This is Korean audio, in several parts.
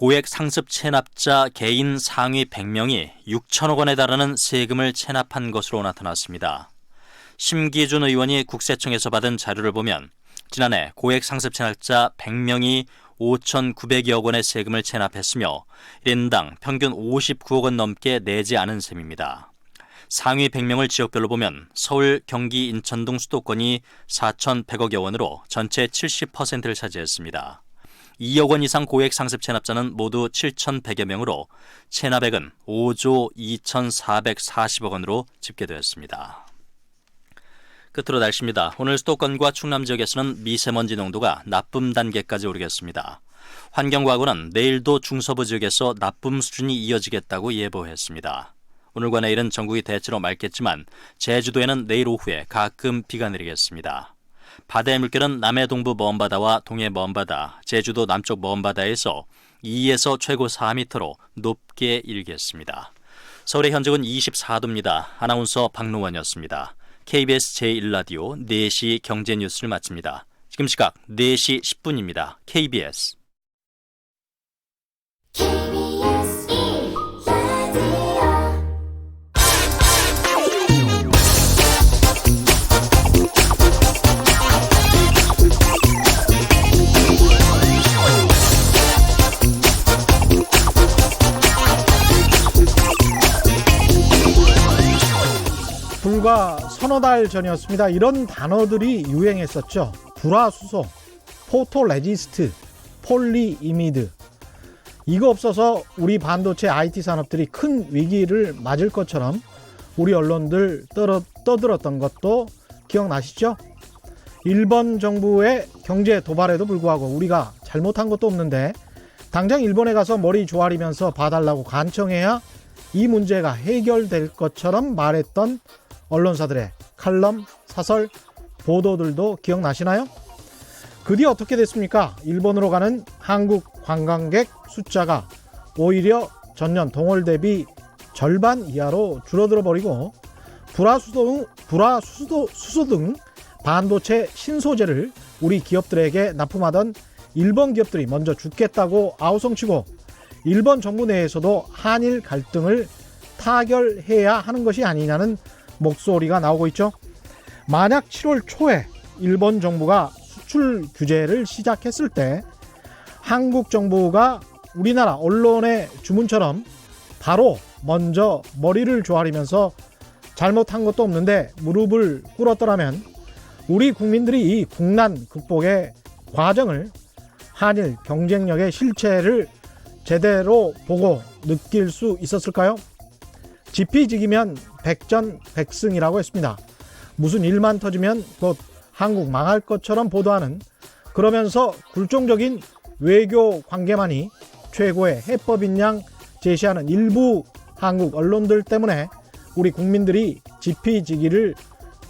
고액 상습 체납자 개인 상위 100명이 6천억 원에 달하는 세금을 체납한 것으로 나타났습니다. 심기준 의원이 국세청에서 받은 자료를 보면 지난해 고액 상습 체납자 100명이 5,900여 원의 세금을 체납했으며 1인당 평균 59억 원 넘게 내지 않은 셈입니다. 상위 100명을 지역별로 보면 서울, 경기, 인천 등 수도권이 4,100억여 원으로 전체 70%를 차지했습니다. 2억 원 이상 고액 상습 체납자는 모두 7,100여 명으로 체납액은 5조 2,440억 원으로 집계되었습니다. 끝으로 날씨입니다. 오늘 수도권과 충남 지역에서는 미세먼지 농도가 나쁨 단계까지 오르겠습니다. 환경과학원은 내일도 중서부 지역에서 나쁨 수준이 이어지겠다고 예보했습니다. 오늘과 내일은 전국이 대체로 맑겠지만 제주도에는 내일 오후에 가끔 비가 내리겠습니다. 바다의 물결은 남해 동부 먼바다와 동해 먼바다, 제주도 남쪽 먼바다에서 2에서 최고 4m로 높게 일겠습니다. 서울의 현재는 24도입니다. 아나운서 박노원이었습니다. KBS 제1라디오 4시 경제뉴스를 마칩니다. 지금 시각 4시 10분입니다. KBS 불과 서너 달 전이었습니다. 이런 단어들이 유행했었죠. 불화수소, 포토레지스트, 폴리이미드. 이거 없어서 우리 반도체 IT 산업들이 큰 위기를 맞을 것처럼 우리 언론들 떠들었던 것도 기억나시죠? 일본 정부의 경제 도발에도 불구하고 우리가 잘못한 것도 없는데 당장 일본에 가서 머리 조아리면서 봐달라고 간청해야 이 문제가 해결될 것처럼 말했던 언론사들의 칼럼, 사설, 보도들도 기억나시나요? 그 뒤 어떻게 됐습니까? 일본으로 가는 한국 관광객 숫자가 오히려 전년 동월 대비 절반 이하로 줄어들어 버리고 불화수소 등 반도체 신소재를 우리 기업들에게 납품하던 일본 기업들이 먼저 죽겠다고 아우성치고 일본 정부 내에서도 한일 갈등을 타결해야 하는 것이 아니냐는 목소리가 나오고 있죠. 만약 7월 초에 일본 정부가 수출 규제를 시작했을 때 한국 정부가 우리나라 언론의 주문처럼 바로 먼저 머리를 조아리면서 잘못한 것도 없는데 무릎을 꿇었더라면 우리 국민들이 이 국난 극복의 과정을 한일 경쟁력의 실체를 제대로 보고 느낄 수 있었을까요? 지피지기면 백전백승이라고 했습니다. 무슨 일만 터지면 곧 한국 망할 것처럼 보도하는, 그러면서 굴종적인 외교 관계만이 최고의 해법인 양 제시하는 일부 한국 언론들 때문에 우리 국민들이 지피지기를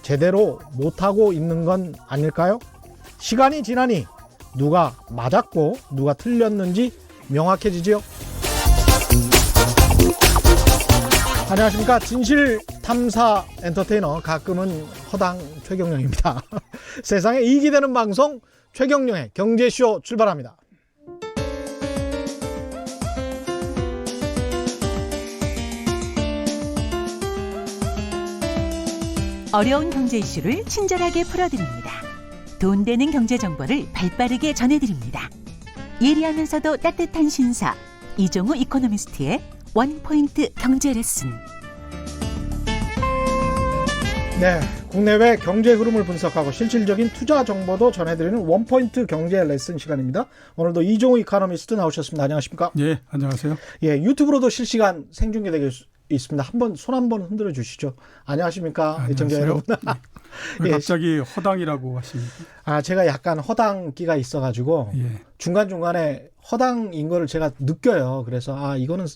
제대로 못하고 있는 건 아닐까요? 시간이 지나니 누가 맞았고 누가 틀렸는지 명확해지지요. 안녕하십니까. 진실탐사 엔터테이너, 가끔은 허당 최경영입니다. 세상에 이익이 되는 방송 최경영의 경제쇼 출발합니다. 어려운 경제 이슈를 친절하게 풀어드립니다. 돈 되는 경제 정보를 발빠르게 전해드립니다. 예리하면서도 따뜻한 신사, 이종우 이코노미스트의 원포인트 경제 레슨. 네, 국내외 경제 흐름을 분석하고 실질적인 투자 정보도 전해드리는 원포인트 경제 레슨 시간입니다. 오늘도 이종우 이코노미스트 나오셨습니다. 안녕하십니까? 예, 안녕하세요. 예, 유튜브로도 실시간 생중계되고 있습니다. 손 한번 흔들어 주시죠. 안녕하십니까, 애청자 여러분. 왜 갑자기 허당이라고 하십니까? 아, 제가 약간 허당기가 있어가지고 중간중간에 허당인 거를 제가 느껴요. 그래서 아, 이거는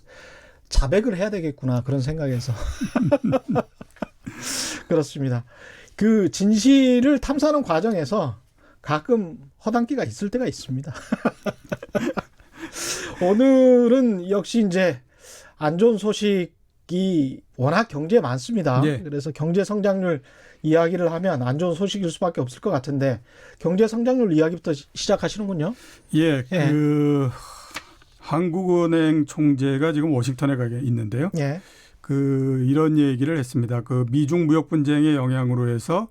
자백을 해야 되겠구나, 그런 생각에서. 그렇습니다. 그 진실을 탐사하는 과정에서 가끔 허당기가 있을 때가 있습니다. 오늘은 역시 이제 안 좋은 소식이 워낙 경제에 많습니다. 예. 그래서 경제 성장률 이야기를 하면 안 좋은 소식일 수밖에 없을 것 같은데 경제 성장률 이야기부터 시작하시는군요. 예, 한국은행 총재가 지금 워싱턴에 가 있는데요. 예. 이런 얘기를 했습니다. 미중 무역 분쟁의 영향으로 해서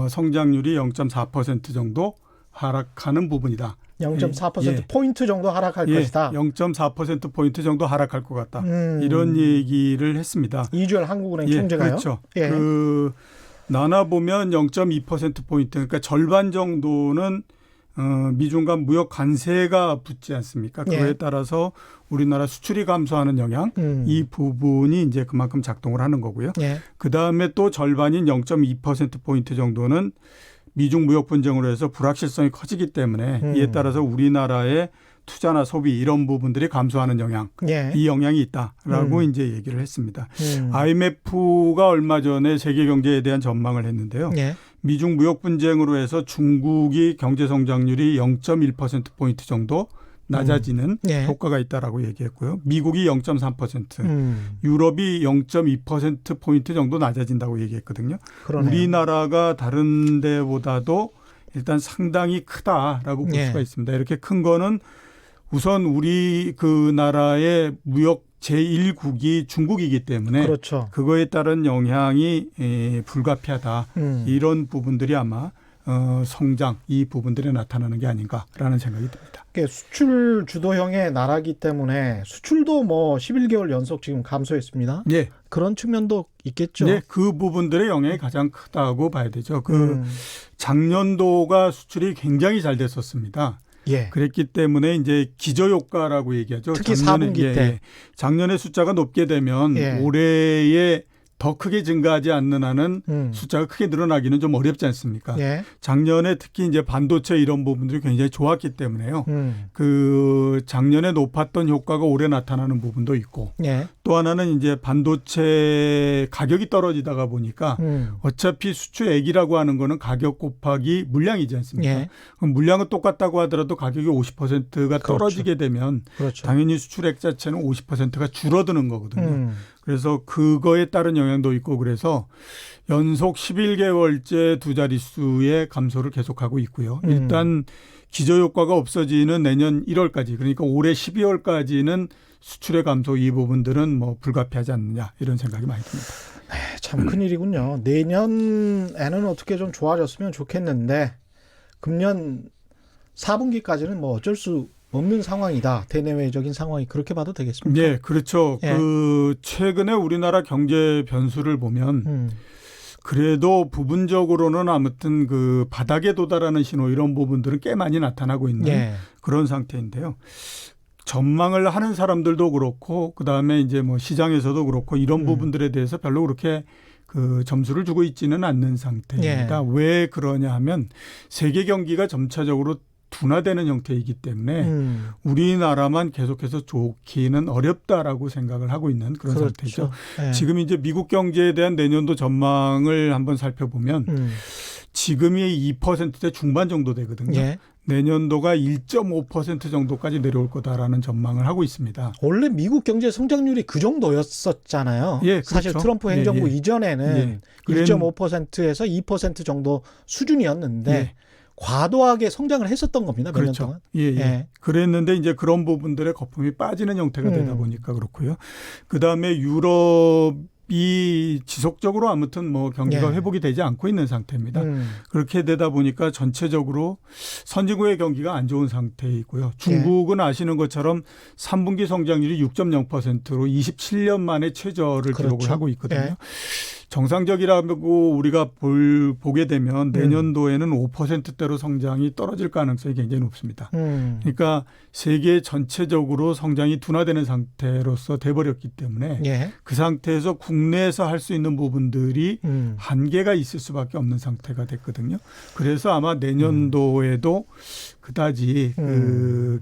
성장률이 0.4% 정도 하락하는 부분이다. 0.4% 포인트 정도 하락할 것이다. 0.4% 포인트 정도 하락할 것 같다. 이런 얘기를 했습니다. 이주열 한국은행 총재가요? 그렇죠. 예. 나눠 보면 0.2% 포인트, 그러니까 절반 정도는 미중 간 무역 관세가 붙지 않습니까? 그거에 예. 따라서 우리나라 수출이 감소하는 영향, 이 부분이 이제 그만큼 작동을 하는 거고요. 예. 그 다음에 또 절반인 0.2% 포인트 정도는 미중 무역 분쟁으로 해서 불확실성이 커지기 때문에 이에 따라서 우리나라의 투자나 소비 이런 부분들이 감소하는 영향, 예. 이 영향이 있다라고 이제 얘기를 했습니다. IMF가 얼마 전에 세계 경제에 대한 전망을 했는데요. 예. 미중 무역 분쟁으로 해서 중국이 경제 성장률이 0.1% 포인트 정도 낮아지는 예. 효과가 있다라고 얘기했고요. 미국이 0.3%, 유럽이 0.2% 포인트 정도 낮아진다고 얘기했거든요. 그러네요. 우리나라가 다른 데보다도 일단 상당히 크다라고 볼 예. 수가 있습니다. 이렇게 큰 거는 우선 우리 그 나라의 무역 제1국이 중국이기 때문에 그렇죠. 그거에 따른 영향이 불가피하다. 이런 부분들이 아마 성장 이 부분들에 나타나는 게 아닌가라는 생각이 듭니다. 수출 주도형의 나라기 때문에 수출도 뭐 11개월 연속 지금 감소했습니다. 예. 그런 측면도 있겠죠. 네, 그 부분들의 영향이 가장 크다고 봐야 되죠. 작년도가 수출이 굉장히 잘 됐었습니다. 예. 그랬기 때문에 이제 기저효과라고 얘기하죠. 특히 4분기 때. 작년에 숫자가 높게 되면 예. 올해에 더 크게 증가하지 않는 한은 숫자가 크게 늘어나기는 좀 어렵지 않습니까? 예. 작년에 특히 이제 반도체 이런 부분들이 굉장히 좋았기 때문에요. 작년에 높았던 효과가 올해 나타나는 부분도 있고 예. 또 하나는 이제 반도체 가격이 떨어지다가 보니까 어차피 수출액이라고 하는 거는 가격 곱하기 물량이지 않습니까? 예. 그럼 물량은 똑같다고 하더라도 가격이 50%가 그렇죠. 떨어지게 되면 그렇죠. 당연히 수출액 자체는 50%가 줄어드는 거거든요. 그래서 그거에 따른 영향도 있고 그래서 연속 11개월째 두 자릿수의 감소를 계속하고 있고요. 일단 기저효과가 없어지는 내년 1월까지 그러니까 올해 12월까지는 수출의 감소 이 부분들은 뭐 불가피하지 않느냐 이런 생각이 많이 듭니다. 네, 참 큰일이군요. 내년에는 어떻게 좀 좋아졌으면 좋겠는데 금년 4분기까지는 뭐 어쩔 수 없는 상황이다. 대내외적인 상황이 그렇게 봐도 되겠습니까? 네, 그렇죠. 예. 최근에 우리나라 경제 변수를 보면 그래도 부분적으로는 아무튼 바닥에 도달하는 신호 이런 부분들은 꽤 많이 나타나고 있는 예. 그런 상태인데요. 전망을 하는 사람들도 그렇고 그다음에 이제 뭐 시장에서도 그렇고 이런 부분들에 대해서 별로 그렇게 점수를 주고 있지는 않는 상태입니다. 예. 왜 그러냐 하면 세계 경기가 점차적으로 둔화되는 형태이기 때문에 우리나라만 계속해서 좋기는 어렵다라고 생각을 하고 있는 그런 그렇죠. 상태죠. 예. 지금 이제 미국 경제에 대한 내년도 전망을 한번 살펴보면 지금이 2%대 중반 정도 되거든요. 예. 내년도가 1.5% 정도까지 내려올 거다라는 전망을 하고 있습니다. 원래 미국 경제 성장률이 그 정도였었잖아요. 예, 그렇죠. 사실 트럼프 행정부 예. 이전에는 1.5%에서 2% 정도 수준이었는데 예. 과도하게 성장을 했었던 겁니다. 몇 년 그렇죠. 동안. 예. 예. 그랬는데 이제 그런 부분들의 거품이 빠지는 형태가 되다 보니까 그렇고요. 그다음에 유럽이 지속적으로 아무튼 뭐 경기가 예. 회복이 되지 않고 있는 상태입니다. 그렇게 되다 보니까 전체적으로 선진국의 경기가 안 좋은 상태이고요. 중국은 아시는 것처럼 3분기 성장률이 6.0%로 27년 만에 최저를 그렇죠. 기록을 하고 있거든요. 예. 정상적이라고 우리가 보게 되면 내년도에는 5%대로 성장이 떨어질 가능성이 굉장히 높습니다. 그러니까 세계 전체적으로 성장이 둔화되는 상태로서 돼버렸기 때문에 예. 그 상태에서 국내에서 할 수 있는 부분들이 한계가 있을 수밖에 없는 상태가 됐거든요. 그래서 아마 내년도에도 그다지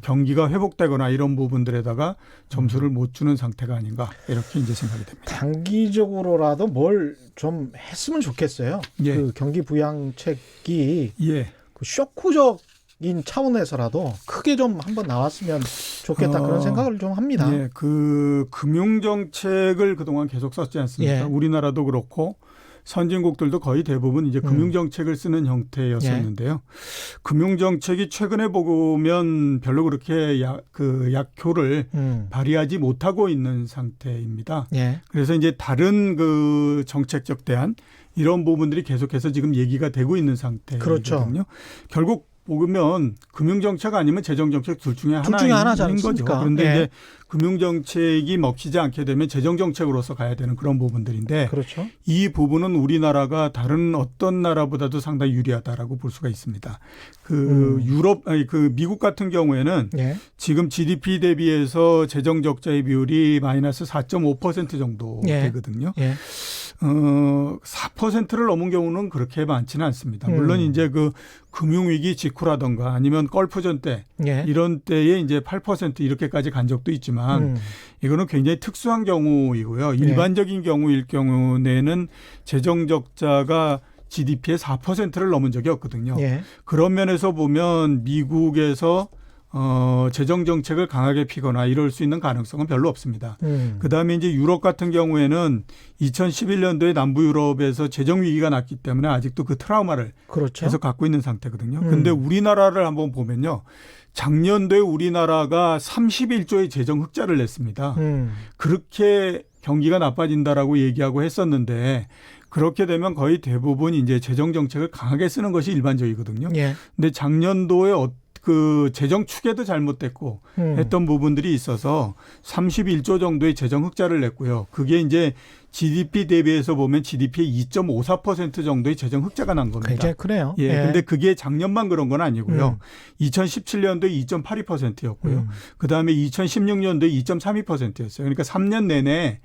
경기가 회복되거나 이런 부분들에다가 점수를 못 주는 상태가 아닌가 이렇게 이제 생각이 됩니다. 단기적으로라도 뭘 좀 했으면 좋겠어요. 예. 경기 부양책이 예. 쇼크적인 차원에서라도 크게 좀 한번 나왔으면 좋겠다 그런 생각을 좀 합니다. 예, 금융 정책을 그동안 계속 썼지 않습니까? 예. 우리나라도 그렇고 선진국들도 거의 대부분 이제 금융정책을 쓰는 형태였었는데요. 금융정책이 최근에 보면 별로 그렇게 약효를 발휘하지 못하고 있는 상태입니다. 예. 그래서 이제 다른 그 정책적 대안 이런 부분들이 계속해서 지금 얘기가 되고 있는 상태거든요. 그렇죠. 결국 보면 금융정책 아니면 재정정책 둘 중에 하나지 하나인 거죠. 않습니까? 그런데 예. 이제 금융정책이 먹히지 않게 되면 재정정책으로서 가야 되는 그런 부분들인데 그렇죠. 이 부분은 우리나라가 다른 어떤 나라보다도 상당히 유리하다라고 볼 수가 있습니다. 그 미국 같은 경우에는 예. 지금 GDP 대비해서 재정적자의 비율이 마이너스 4.5% 정도 예. 되거든요. 예. 4%를 넘은 경우는 그렇게 많지는 않습니다. 물론 이제 그 금융위기 직후라던가 아니면 걸프전 때 예. 이런 때에 이제 8% 이렇게까지 간 적도 있지만 이거는 굉장히 특수한 경우이고요. 일반적인 경우일 경우에는 재정적자가 GDP의 4%를 넘은 적이 없거든요. 예. 그런 면에서 보면 미국에서 재정 정책을 강하게 피거나 이럴 수 있는 가능성은 별로 없습니다. 그다음에 이제 유럽 같은 경우에는 2011년도에 남부 유럽에서 재정 위기가 났기 때문에 아직도 그 트라우마를 그렇죠. 계속 갖고 있는 상태거든요. 근데 우리나라를 한번 보면요. 작년도에 우리나라가 31조의 재정 흑자를 냈습니다. 그렇게 경기가 나빠진다라고 얘기하고 했었는데 그렇게 되면 거의 대부분 이제 재정 정책을 강하게 쓰는 것이 일반적이거든요. 예. 근데 작년도에 그 재정 추계도 잘못됐고 했던 부분들이 있어서 31조 정도의 재정 흑자를 냈고요. 그게 이제 GDP 대비해서 보면 GDP의 2.54% 정도의 재정 흑자가 난 겁니다. 굉장히 크네요. 예. 예. 근데 그게 작년만 그런 건 아니고요. 2017년도에 2.82%였고요. 그다음에 2016년도에 2.32%였어요. 그러니까 3년 내내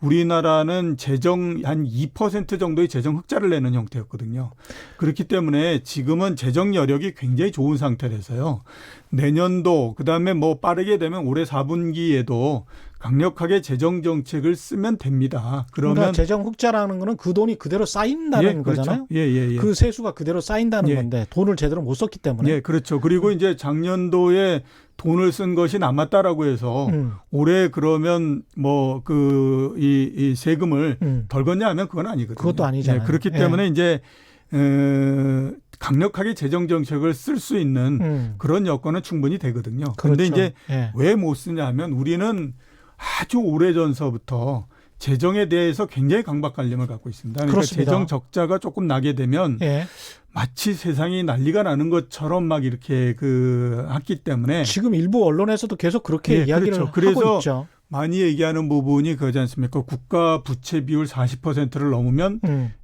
우리나라는 재정 한 2% 정도의 재정 흑자를 내는 형태였거든요. 그렇기 때문에 지금은 재정 여력이 굉장히 좋은 상태라서요. 내년도 그다음에 뭐 빠르게 되면 올해 4분기에도 강력하게 재정 정책을 쓰면 됩니다. 그러면 그러니까 재정 흑자라는 거는 그 돈이 그대로 쌓인다는 그렇죠. 거잖아요. 예. 그 세수가 그대로 쌓인다는 건데 돈을 제대로 못 썼기 때문에. 예, 그렇죠. 그리고 이제 작년도에 돈을 쓴 것이 남았다라고 해서 올해 그러면 뭐 이 세금을 덜 걷냐 하면 그건 아니거든요. 그것도 아니잖아요. 예, 그렇기 때문에 이제 강력하게 재정 정책을 쓸 수 있는 그런 여건은 충분히 되거든요. 그런데 그렇죠. 이제 예. 왜 못 쓰냐면 우리는 아주 오래전서부터 재정에 대해서 굉장히 강박관념을 갖고 있습니다. 그러니까 그렇습니다. 재정 적자가 조금 나게 되면 예. 마치 세상이 난리가 나는 것처럼 막 이렇게 했기 때문에 지금 일부 언론에서도 계속 그렇게 이야기를 그렇죠. 그래서 하고 있죠. 많이 얘기하는 부분이 그거지 않습니까? 국가 부채 비율 40%를 넘으면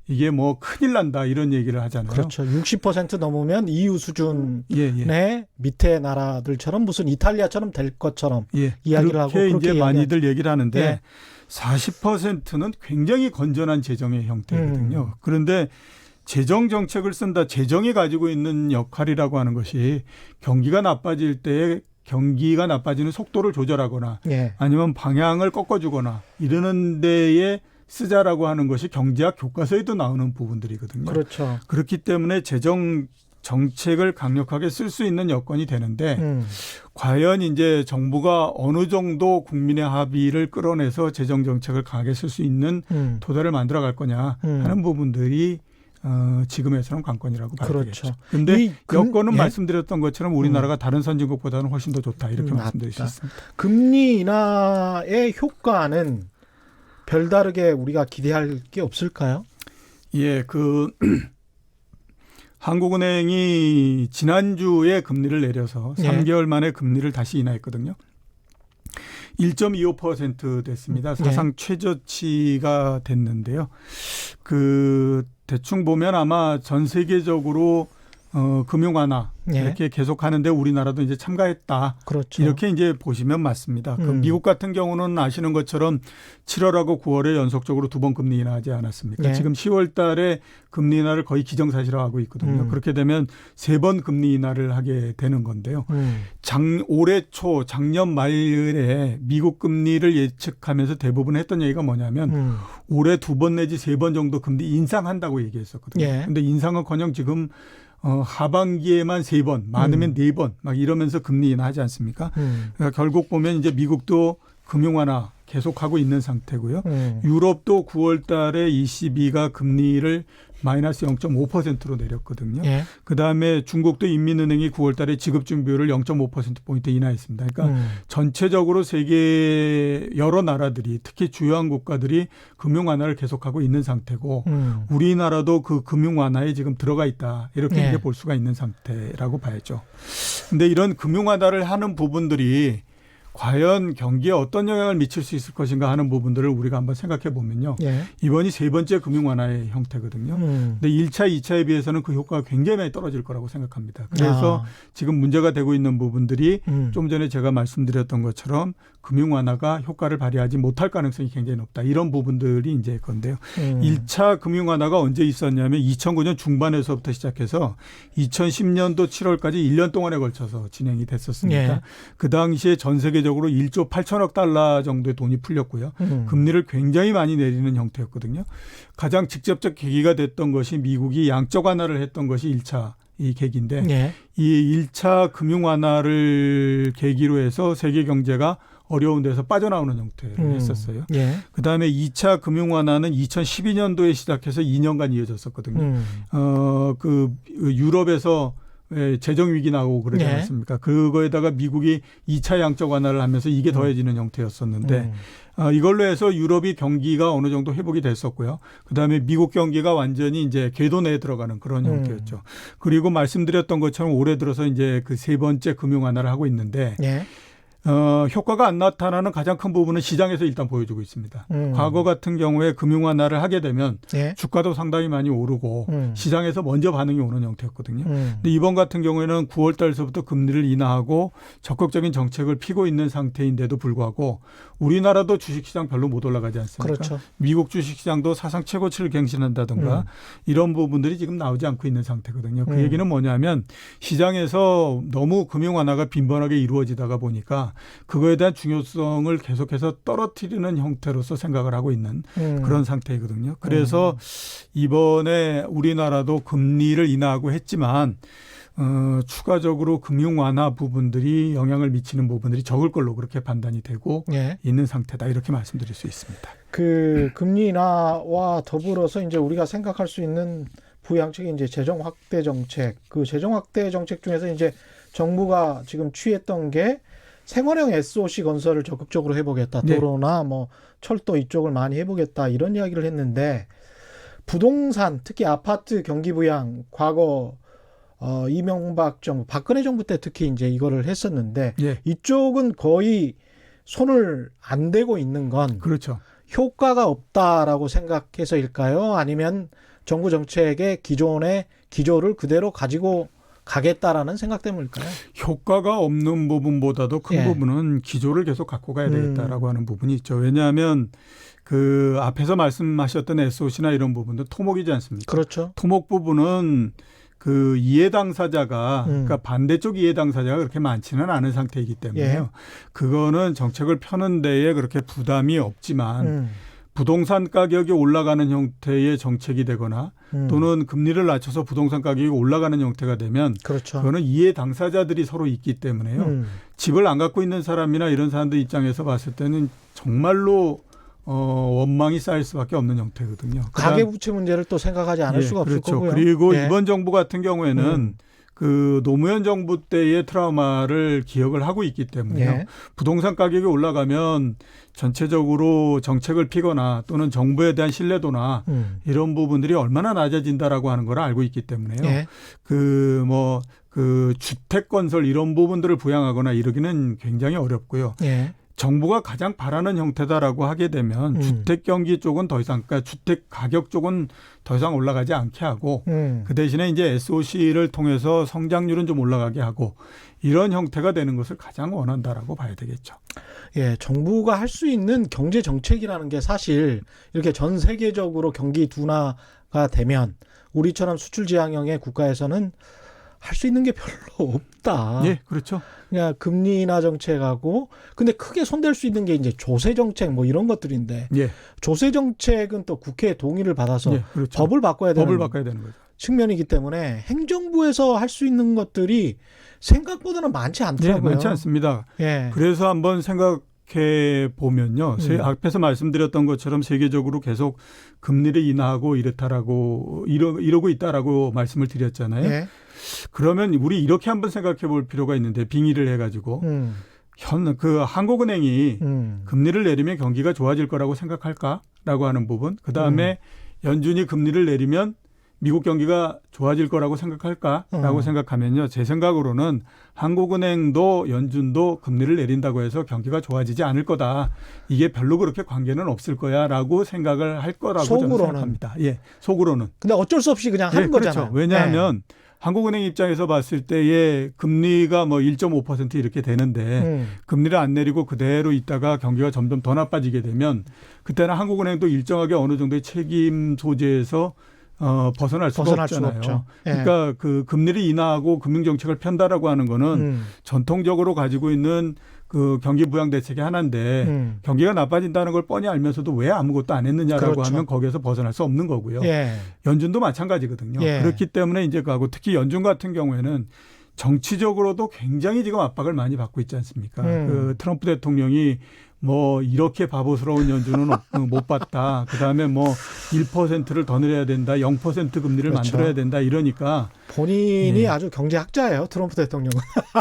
이게 뭐 큰일 난다 이런 얘기를 하잖아요. 그렇죠. 60% 넘으면 EU 수준의 예. 밑에 나라들처럼 무슨 이탈리아처럼 될 것처럼 예. 이야기를 하고 그렇게 그렇게 이제 많이들 얘기를 하는데 예. 40%는 굉장히 건전한 재정의 형태거든요. 그런데 재정 정책을 쓴다. 재정이 가지고 있는 역할이라고 하는 것이 경기가 나빠질 때에 경기가 나빠지는 속도를 조절하거나 예. 아니면 방향을 꺾어주거나 이러는 데에 쓰자라고 하는 것이 경제학 교과서에도 나오는 부분들이거든요. 그렇죠. 그렇기 때문에 재정 정책을 강력하게 쓸 수 있는 여건이 되는데 과연 이제 정부가 어느 정도 국민의 합의를 끌어내서 재정 정책을 강하게 쓸 수 있는 토대를 만들어 갈 거냐 하는 부분들이 지금에서는 관건이라고 봐야 그렇죠. 되겠죠. 그런데 여건은 예? 말씀드렸던 것처럼 우리나라가 다른 선진국보다는 훨씬 더 좋다 이렇게 말씀드릴 수 있습니다. 금리 인하의 효과는 별다르게 우리가 기대할 게 없을까요? 예, 한국은행이 지난주에 금리를 내려서 3개월 만에 금리를 다시 인하했거든요. 1.25% 됐습니다. 사상 최저치가 됐는데요. 대충 보면 아마 전 세계적으로 금융 완화 이렇게 계속 하는데 우리나라도 이제 참가했다. 그렇죠. 이렇게 이제 보시면 맞습니다. 미국 같은 경우는 아시는 것처럼 7월하고 9월에 연속적으로 2번 금리 인하하지 않았습니까? 지금 10월 달에 금리 인하를 거의 기정사실화하고 있거든요. 그렇게 되면 3번 금리 인하를 하게 되는 건데요. 올해 초 작년 말에 미국 금리를 예측하면서 대부분 했던 얘기가 뭐냐면 올해 2번 내지 3번 정도 금리 인상한다고 얘기했었거든요. 그런데 인상은커녕 지금 하반기에만 3번, 많으면 4번 막 이러면서 금리 인하하지 않습니까? 그러니까 결국 보면 이제 미국도 금융 완화 계속하고 있는 상태고요. 유럽도 9월 달에 ECB가 금리를 마이너스 0.5%로 내렸거든요. 예. 그다음에 중국도 인민은행이 9월 달에 지급준비율을 0.5%포인트 인하했습니다. 그러니까 전체적으로 세계 여러 나라들이 특히 주요한 국가들이 금융 완화를 계속하고 있는 상태고 우리나라도 그 금융 완화에 지금 들어가 있다. 이렇게 예. 이제 볼 수가 있는 상태라고 봐야죠. 근데 이런 금융 완화를 하는 부분들이 과연 경기에 어떤 영향을 미칠 수 있을 것인가 하는 부분들을 우리가 한번 생각해 보면요. 예. 이번이 세 번째 금융 완화의 형태거든요. 근데 1차, 2차에 비해서는 그 효과가 굉장히 많이 떨어질 거라고 생각합니다. 그래서 지금 문제가 되고 있는 부분들이 좀 전에 제가 말씀드렸던 것처럼 금융 완화가 효과를 발휘하지 못할 가능성이 굉장히 높다. 이런 부분들이 이제 건데요. 1차 금융 완화가 언제 있었냐면 2009년 중반에서부터 시작해서 2010년도 7월까지 1년 동안에 걸쳐서 진행이 됐었습니다. 예. 그 당시에 전 세계적으로 1조 8천억 달러 정도의 돈이 풀렸고요. 금리를 굉장히 많이 내리는 형태였거든요. 가장 직접적 계기가 됐던 것이 미국이 양적 완화를 했던 것이 1차 이 계기인데 예. 이 1차 금융 완화를 계기로 해서 세계 경제가 어려운 데서 빠져나오는 형태를 했었어요. 예. 그다음에 2차 금융 완화는 2012년도에 시작해서 2년간 이어졌었거든요. 그 유럽에서 재정 위기 나오고 그러지 네. 않았습니까? 그거에다가 미국이 2차 양적 완화를 하면서 이게 더해지는 형태였었는데 이걸로 해서 유럽이 경기가 어느 정도 회복이 됐었고요. 그다음에 미국 경기가 완전히 이제 궤도 내에 들어가는 그런 형태였죠. 그리고 말씀드렸던 것처럼 올해 들어서 이제 그 세 번째 금융 완화를 하고 있는데 예. 효과가 안 나타나는 가장 큰 부분은 시장에서 일단 보여주고 있습니다. 과거 같은 경우에 금융 완화를 하게 되면 예. 주가도 상당히 많이 오르고 시장에서 먼저 반응이 오는 형태였거든요. 근데 이번 같은 경우에는 9월 달서부터 금리를 인하하고 적극적인 정책을 피고 있는 상태인데도 불구하고 우리나라도 주식시장 별로 못 올라가지 않습니까? 그렇죠. 미국 주식시장도 사상 최고치를 갱신한다든가 이런 부분들이 지금 나오지 않고 있는 상태거든요. 그 얘기는 뭐냐면 시장에서 너무 금융 완화가 빈번하게 이루어지다가 보니까 그거에 대한 중요성을 계속해서 떨어뜨리는 형태로서 생각을 하고 있는 그런 상태이거든요. 그래서 이번에 우리나라도 금리를 인하하고 했지만 추가적으로 금융 완화 부분들이 영향을 미치는 부분들이 적을 걸로 그렇게 판단이 되고 예. 있는 상태다. 이렇게 말씀드릴 수 있습니다. 그 금리 인하와 더불어서 이제 우리가 생각할 수 있는 부양책이 이제 재정 확대 정책. 그 재정 확대 정책 중에서 이제 정부가 지금 취했던 게 생활형 SOC 건설을 적극적으로 해보겠다. 네. 도로나 뭐 철도 이쪽을 많이 해보겠다. 이런 이야기를 했는데 부동산 특히 아파트 경기 부양 과거 이명박 정부, 박근혜 정부 때 특히 이제 이거를 했었는데 예. 이쪽은 거의 손을 안 대고 있는 건 그렇죠. 효과가 없다라고 생각해서일까요? 아니면 정부 정책의 기존의 기조를 그대로 가지고 가겠다라는 생각 때문일까요? 효과가 없는 부분보다도 큰 예. 부분은 기조를 계속 갖고 가야 되겠다라고 하는 부분이 있죠. 왜냐하면 그 앞에서 말씀하셨던 SOC나 이런 부분도 토목이지 않습니까? 그렇죠. 토목 부분은 그 이해 당사자가 그러니까 반대쪽 이해 당사자가 그렇게 많지는 않은 상태이기 때문에요. 예. 그거는 정책을 펴는 데에 그렇게 부담이 없지만 부동산 가격이 올라가는 형태의 정책이 되거나 또는 금리를 낮춰서 부동산 가격이 올라가는 형태가 되면 그렇죠. 그거는 이해 당사자들이 서로 있기 때문에요. 집을 안 갖고 있는 사람이나 이런 사람들 입장에서 봤을 때는 정말로 원망이 쌓일 수밖에 없는 형태거든요. 가계부채 문제를 또 생각하지 않을 수가 없을 그렇죠. 거고요. 그리고 예. 이번 정부 같은 경우에는 그 노무현 정부 때의 트라우마를 기억을 하고 있기 때문에요. 예. 부동산 가격이 올라가면 전체적으로 정책을 피거나 또는 정부에 대한 신뢰도나 이런 부분들이 얼마나 낮아진다라고 하는 걸 알고 있기 때문에요. 예. 그 주택 건설 이런 부분들을 부양하거나 이러기는 굉장히 어렵고요. 예. 정부가 가장 바라는 형태다라고 하게 되면 주택 경기 쪽은 더 이상, 그러니까 주택 가격 쪽은 더 이상 올라가지 않게 하고 그 대신에 이제 SOC를 통해서 성장률은 좀 올라가게 하고 이런 형태가 되는 것을 가장 원한다라고 봐야 되겠죠. 예, 정부가 할 수 있는 경제 정책이라는 게 사실 이렇게 전 세계적으로 경기 둔화가 되면 우리처럼 수출 지향형의 국가에서는 할 수 있는 게 별로 없다. 예, 그렇죠. 그냥 금리 인하 정책하고 근데 크게 손댈 수 있는 게 이제 조세 정책 뭐 이런 것들인데 예, 조세 정책은 또 국회의 동의를 받아서 예, 그렇죠. 법을 바꿔야 되는 법을 바꿔야 되는 거죠. 측면이기 때문에 행정부에서 할 수 있는 것들이 생각보다는 많지 네, 않더라고요. 많지 않습니다. 예. 그래서 한번 생각해 이렇게 보면요. 앞에서 말씀드렸던 것처럼 세계적으로 계속 금리를 인하하고 이러고 있다라고 말씀을 드렸잖아요. 예. 그러면 우리 이렇게 한번 생각해 볼 필요가 있는데 빙의를 해가지고 한국은행이 금리를 내리면 경기가 좋아질 거라고 생각할까라고 하는 부분. 그다음에 연준이 금리를 내리면 미국 경기가 좋아질 거라고 생각할까라고 생각하면요. 제 생각으로는 한국은행도 연준도 금리를 내린다고 해서 경기가 좋아지지 않을 거다. 이게 별로 그렇게 관계는 없을 거야라고 생각을 할 거라고 저는 생각합니다. 예, 속으로는. 근데 어쩔 수 없이 그냥 하는 그렇죠. 거잖아요. 왜냐하면 한국은행 입장에서 봤을 때에 금리가 뭐 1.5% 이렇게 되는데 금리를 안 내리고 그대로 있다가 경기가 점점 더 나빠지게 되면 그때는 한국은행도 일정하게 어느 정도의 책임 소재에서 벗어날 수가 없잖아요. 예. 그러니까 그 금리를 인하하고 금융정책을 편다라고 하는 거는 전통적으로 가지고 있는 그 경기 부양 대책의 하나인데 경기가 나빠진다는 걸 뻔히 알면서도 왜 아무것도 안 했느냐라고 그렇죠. 하면 거기에서 벗어날 수 없는 거고요. 예. 연준도 마찬가지거든요. 예. 그렇기 때문에 이제 특히 연준 같은 경우에는 정치적으로도 굉장히 지금 압박을 많이 받고 있지 않습니까? 그 트럼프 대통령이 뭐 이렇게 바보스러운 연준은 못 봤다. 그다음에 뭐 1%를 더 내려야 된다. 0% 금리를 그렇죠. 만들어야 된다. 이러니까 본인이 아주 경제학자예요. 트럼프 대통령은.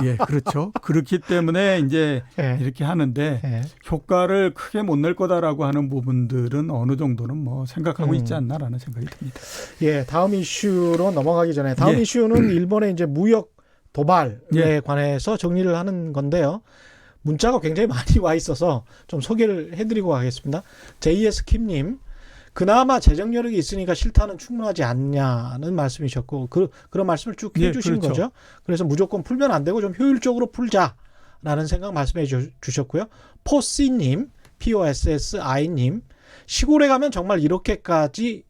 예, 그렇죠. 그렇기 때문에 이제 예. 이렇게 하는데 예. 효과를 크게 못 낼 거다라고 하는 부분들은 어느 정도는 뭐 생각하고 있지 않나라는 생각이 듭니다. 예, 다음 이슈로 넘어가기 전에 다음 이슈는 일본의 이제 무역 도발에 관해서 정리를 하는 건데요. 문자가 굉장히 많이 와 있어서 좀 소개를 해드리고 가겠습니다. JS 킴님, 그나마 재정 여력이 있으니까 실타는 충분하지 않냐는 말씀이셨고 그런 말씀을 쭉 해주신 그렇죠. 거죠. 그래서 무조건 풀면 안 되고 좀 효율적으로 풀자라는 생각 말씀해 주셨고요. 포씨님, POSSI님, 시골에 가면 정말 이렇게까지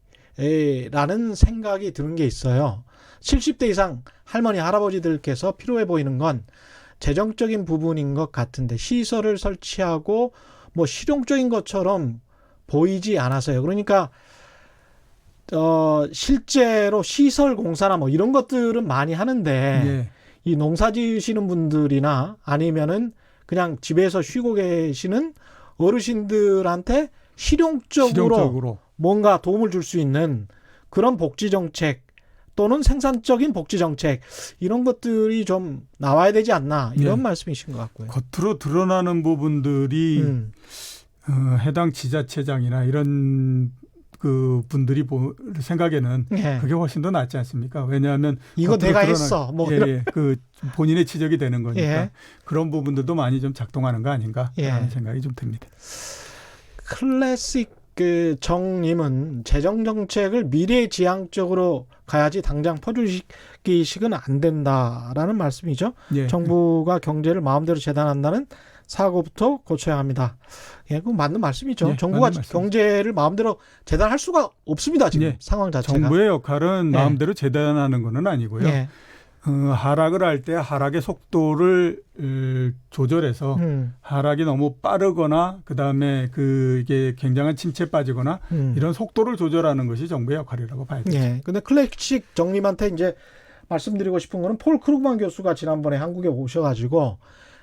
라는 생각이 드는 게 있어요. 70대 이상 할머니 할아버지들께서 필요해 보이는 건 재정적인 부분인 것 같은데 시설을 설치하고 뭐 실용적인 것처럼 보이지 않아서요. 그러니까 실제로 시설 공사나 뭐 이런 것들은 많이 하는데 이 농사 지으시는 분들이나 아니면은 그냥 집에서 쉬고 계시는 어르신들한테 실용적으로 뭔가 도움을 줄 수 있는 그런 복지 정책 또는 생산적인 복지 정책 이런 것들이 좀 나와야 되지 않나 이런 말씀이신 것 같고요. 겉으로 드러나는 부분들이 해당 지자체장이나 이런 그 분들이 생각에는 그게 훨씬 더 낫지 않습니까? 왜냐하면 이거 내가 했어. 뭐 그 본인의 지적이 되는 거니까 그런 부분들도 많이 좀 작동하는 거 아닌가라는 생각이 좀 듭니다. 클래식 그 정님은 재정 정책을 미래지향적으로 가야지 당장 퍼주기식은 안 된다라는 말씀이죠. 정부가 경제를 마음대로 재단한다는 사고부터 고쳐야 합니다. 예, 그 맞는 말씀이죠. 정부가 맞는 경제를 마음대로 재단할 수가 없습니다. 지금 상황 자체가. 정부의 역할은 마음대로 재단하는 건 아니고요. 하락을 할 때 하락의 속도를 조절해서 하락이 너무 빠르거나 그다음에 이게 굉장한 침체에 빠지거나 이런 속도를 조절하는 것이 정부의 역할이라고 봐야 되죠. 예. 근데 클래식 정님한테 이제 말씀드리고 싶은 거는 폴 크루그만 교수가 지난번에 한국에 오셔가지고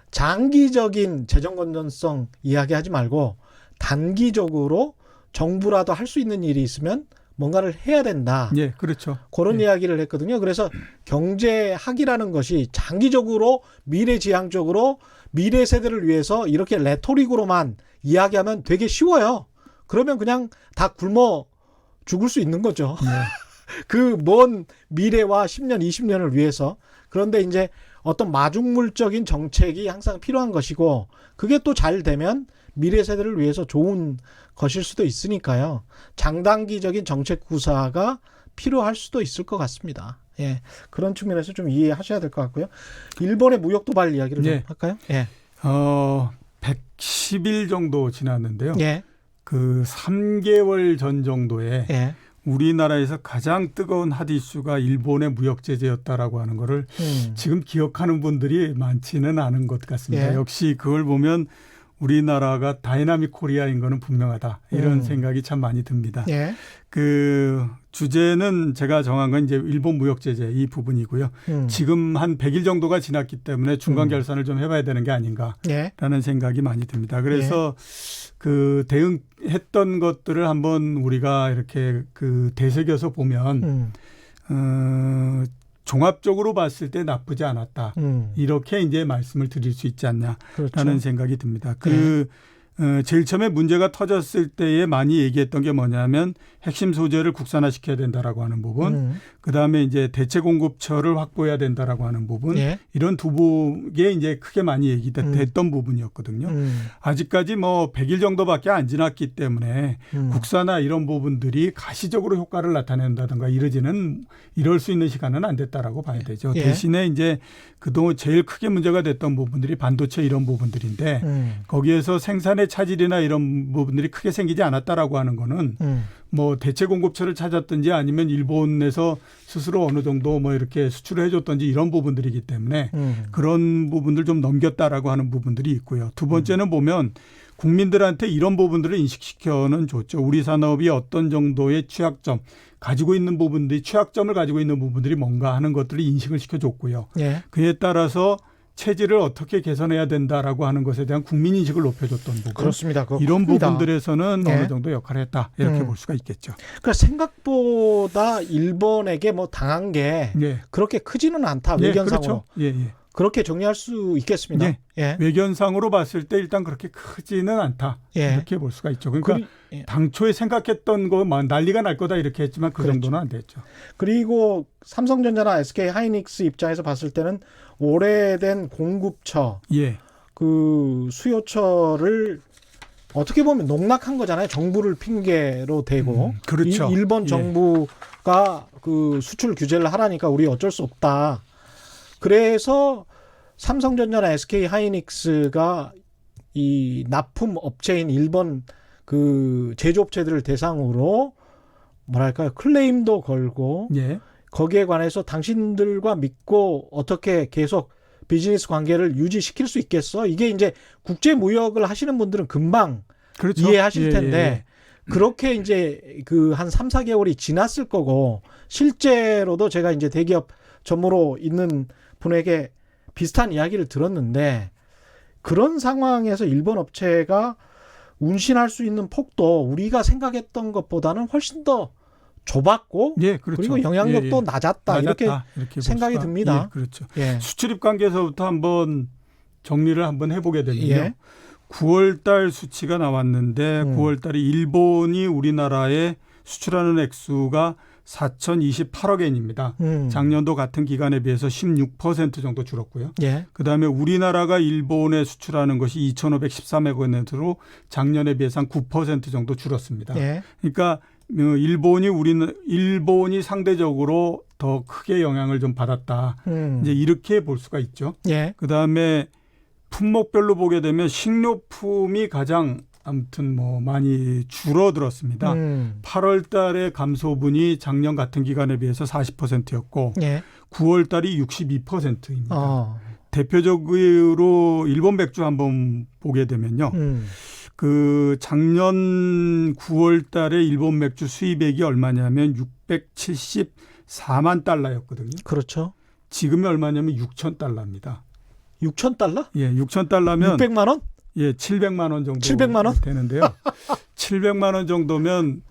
장기적인 재정 건전성 이야기하지 말고 단기적으로 정부라도 할 수 있는 일이 있으면 뭔가를 해야 된다. 예, 그렇죠. 그런 이야기를 했거든요. 그래서 경제학이라는 것이 장기적으로 미래지향적으로 미래 세대를 위해서 이렇게 레토릭으로만 이야기하면 되게 쉬워요. 그러면 그냥 다 굶어 죽을 수 있는 거죠. 그 먼 미래와 10년, 20년을 위해서. 그런데 이제 어떤 마중물적인 정책이 항상 필요한 것이고 그게 또 잘 되면 미래 세대를 위해서 좋은 것일 수도 있으니까요. 장단기적인 정책 구사가 필요할 수도 있을 것 같습니다. 예, 그런 측면에서 좀 이해하셔야 될 것 같고요. 일본의 무역 도발 이야기를 좀 할까요? 110일 정도 지났는데요. 그 3개월 전 정도에 우리나라에서 가장 뜨거운 핫 이슈가 일본의 무역 제재였다라고 하는 거를 지금 기억하는 분들이 많지는 않은 것 같습니다. 역시 그걸 보면 우리나라가 다이나믹 코리아인 거는 분명하다. 이런 생각이 참 많이 듭니다. 예. 그 주제는 제가 정한 건 이제 일본 무역 제재 이 부분이고요. 지금 한 100일 정도가 지났기 때문에 중간 결산을 좀 해봐야 되는 게 아닌가라는 예. 생각이 많이 듭니다. 그래서 그 대응했던 것들을 한번 우리가 이렇게 그 되새겨서 보면 종합적으로 봤을 때 나쁘지 않았다. 이렇게 이제 말씀을 드릴 수 있지 않냐라는 그렇죠. 생각이 듭니다. 제일 처음에 문제가 터졌을 때에 많이 얘기했던 게 뭐냐면 핵심 소재를 국산화시켜야 된다라고 하는 부분, 그다음에 이제 대체 공급처를 확보해야 된다라고 하는 부분, 예. 이런 두 부분에 이제 크게 많이 얘기됐던 부분이었거든요. 아직까지 뭐 100일 정도밖에 안 지났기 때문에 국산화 이런 부분들이 가시적으로 효과를 나타낸다든가 이럴 수 있는 시간은 안 됐다라고 봐야 되죠. 예. 대신에 이제 그동안 제일 크게 문제가 됐던 부분들이 반도체 이런 부분들인데 거기에서 생산의 차질이나 이런 부분들이 크게 생기지 않았다라고 하는 거는 뭐 대체 공급처를 찾았든지 아니면 일본에서 스스로 어느 정도 뭐 이렇게 수출을 해줬든지 이런 부분들이기 때문에 그런 부분들 좀 넘겼다라고 하는 부분들이 있고요. 두 번째는 보면 국민들한테 이런 부분들을 인식시켜는 줬죠. 우리 산업이 어떤 정도의 취약점 가지고 있는 부분들이 취약점을 가지고 있는 부분들이 뭔가 하는 것들을 인식을 시켜줬고요. 예. 그에 따라서 체질을 어떻게 개선해야 된다라고 하는 것에 대한 국민인식을 높여줬던 부분. 그렇습니다. 이런 큽니다. 부분들에서는 예. 어느 정도 역할을 했다. 이렇게 볼 수가 있겠죠. 그러니까 생각보다 일본에게 뭐 당한 게 예. 그렇게 크지는 않다. 예, 외견상으로. 그렇죠. 예, 예. 그렇게 정리할 수 있겠습니다. 예. 예. 외견상으로 봤을 때 일단 그렇게 크지는 않다. 예. 이렇게 볼 수가 있죠. 그러니까 예. 당초에 생각했던 거 난리가 날 거다 이렇게 했지만 그 그렇죠. 정도는 안 됐죠. 그리고 삼성전자나 SK 하이닉스 입장에서 봤을 때는 오래된 공급처, 예. 그 수요처를 어떻게 보면 농락한 거잖아요. 정부를 핑계로 대고. 그렇죠. 일본 예. 정부가 그 수출 규제를 하라니까 우리 어쩔 수 없다. 그래서 삼성전자나 SK 하이닉스가 이 납품 업체인 일본 그 제조업체들을 대상으로 뭐랄까요, 클레임도 걸고 예. 거기에 관해서 당신들과 믿고 어떻게 계속 비즈니스 관계를 유지시킬 수 있겠어? 이게 이제 국제 무역을 하시는 분들은 금방 그렇죠. 이해하실 예, 텐데 예. 그렇게 이제 그 한 3, 4개월이 지났을 거고 실제로도 제가 이제 대기업 전무로 있는 분에게 비슷한 이야기를 들었는데 그런 상황에서 일본 업체가 운신할 수 있는 폭도 우리가 생각했던 것보다는 훨씬 더 좁았고 예, 그렇죠. 그리고 영향력도 예, 예. 낮았다. 이렇게 볼 생각이 수가- 듭니다. 예, 그렇죠. 예. 수출입 관계에서부터 한번 정리를 한번 해보게 되면요. 예. 9월 달 수치가 나왔는데 9월 달에 일본이 우리나라에 수출하는 액수가 4,028억 엔입니다. 작년도 같은 기간에 비해서 16% 정도 줄었고요. 예. 그다음에 우리나라가 일본에 수출하는 것이 2,513억 엔으로 작년에 비해서 한 9% 정도 줄었습니다. 예. 그러니까 일본이 상대적으로 더 크게 영향을 좀 받았다. 이제 이렇게 볼 수가 있죠. 예. 그다음에 품목별로 보게 되면 식료품이 가장 아무튼 뭐 많이 줄어들었습니다. 8월 달에 감소분이 작년 같은 기간에 비해서 40%였고 예. 9월 달이 62%입니다. 어. 대표적으로 일본 맥주 한번 보게 되면요. 그 작년 9월 달에 일본 맥주 수입액이 얼마냐면 674만 달러였거든요. 그렇죠. 지금이 얼마냐면 6천 달러입니다. 6,000달러? 예, 6천 달러면 600만 원? 예, 700만 원 정도 700만 원? 되는데요. 700만 원 정도면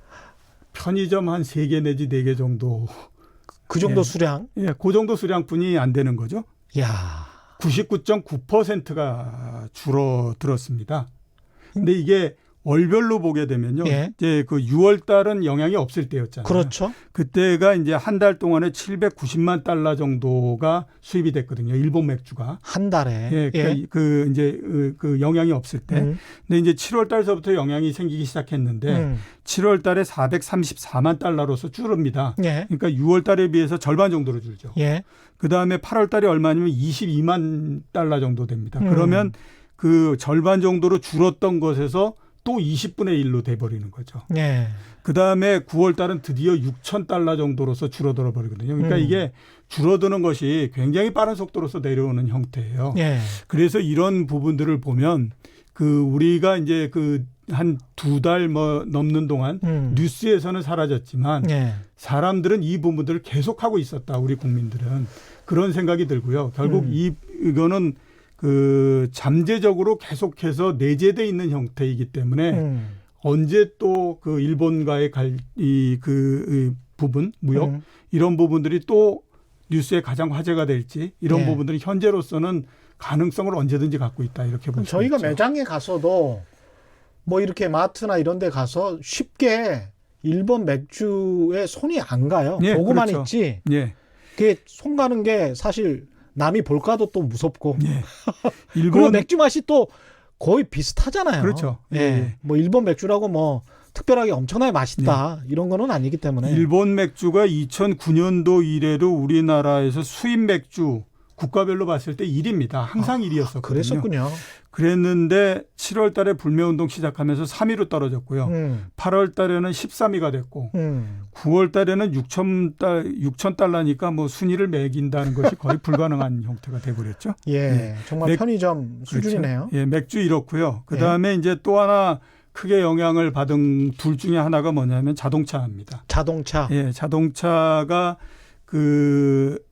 편의점 한 3개 내지 4개 정도. 그 정도 예. 수량? 예, 그 정도 수량뿐이 안 되는 거죠. 야. 99.9%가 줄어들었습니다. 근데 이게 월별로 보게 되면요. 예. 이제 그 6월 달은 영향이 없을 때였잖아요. 그렇죠. 그때가 이제 한 달 동안에 790만 달러 정도가 수입이 됐거든요. 일본 맥주가. 한 달에. 예, 그 이제 그 영향이 없을 때. 근데 이제 7월 달서부터 영향이 생기기 시작했는데 7월 달에 434만 달러로서 줄습니다. 예. 그러니까 6월 달에 비해서 절반 정도로 줄죠. 예. 그다음에 8월 달에 얼마냐면 22만 달러 정도 됩니다. 그러면 그 절반 정도로 줄었던 것에서 또 20분의 1로 돼버리는 거죠. 예. 그다음에 9월 달은 드디어 6천 달러 정도로서 줄어들어 버리거든요. 그러니까 이게 줄어드는 것이 굉장히 빠른 속도로서 내려오는 형태예요. 예. 그래서 이런 부분들을 보면 그 우리가 이제 그 한 2달 뭐 넘는 동안 뉴스에서는 사라졌지만 예. 사람들은 이 부분들을 계속하고 있었다. 우리 국민들은 그런 생각이 들고요. 결국 이거는 그 잠재적으로 계속해서 내재돼 있는 형태이기 때문에 언제 또 그 일본과의 이 부분 무역 이런 부분들이 또 뉴스에 가장 화제가 될지 이런 예. 부분들이 현재로서는 가능성을 언제든지 갖고 있다 이렇게 볼 수 있죠. 저희가 매장에 가서도 뭐 이렇게 마트나 이런 데 가서 쉽게 일본 맥주에 손이 안 가요. 예, 보고만 그렇죠. 있지. 예. 그게 손 가는 게 사실 남이 볼까도 또 무섭고. 예. 그리고 일본 맥주 맛이 또 거의 비슷하잖아요. 그렇죠. 예. 예. 뭐 일본 맥주라고 뭐 특별하게 엄청나게 맛있다 이런 거는 아니기 때문에. 일본 맥주가 2009년도 이래로 우리나라에서 수입 맥주 국가별로 봤을 때 1위입니다. 항상 1위였었거든요. 그랬었군요. 그랬는데 7월 달에 불매운동 시작하면서 3위로 떨어졌고요. 8월 달에는 13위가 됐고 9월 달에는 6,000달러니까 뭐 순위를 매긴다는 것이 거의 불가능한 형태가 돼버렸죠. 예. 정말 편의점 수준이네요. 그렇죠. 예, 맥주 이렇고요. 그다음에 이제 또 하나 크게 영향을 받은 둘 중에 하나가 뭐냐면 자동차입니다. 자동차. 예, 자동차가 그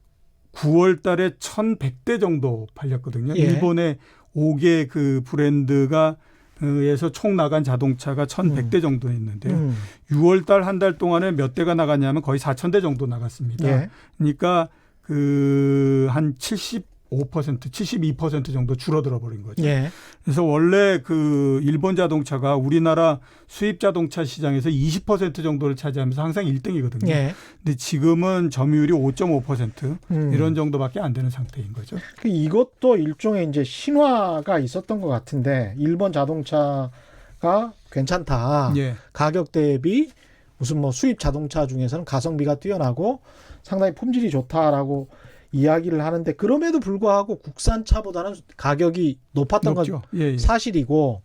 9월 달에 1,100대 정도 팔렸거든요. 예. 일본의 5개 그 브랜드가 에서 총 나간 자동차가 1,100대 정도 있는데요. 6월 달 한 달 동안에 몇 대가 나갔냐면 거의 4,000대 정도 나갔습니다. 예. 그러니까 그 한 72% 정도 줄어들어 버린 거죠. 예. 그래서 원래 그 일본 자동차가 우리나라 수입 자동차 시장에서 20% 정도를 차지하면서 항상 1등이거든요. 예. 근데 지금은 점유율이 5.5% 이런 정도밖에 안 되는 상태인 거죠. 이것도 일종의 이제 신화가 있었던 것 같은데 일본 자동차가 괜찮다. 예. 가격 대비 무슨 뭐 수입 자동차 중에서는 가성비가 뛰어나고 상당히 품질이 좋다라고 이야기를 하는데 그럼에도 불구하고 국산차보다는 가격이 높았던 건 높죠. 예, 예. 사실이고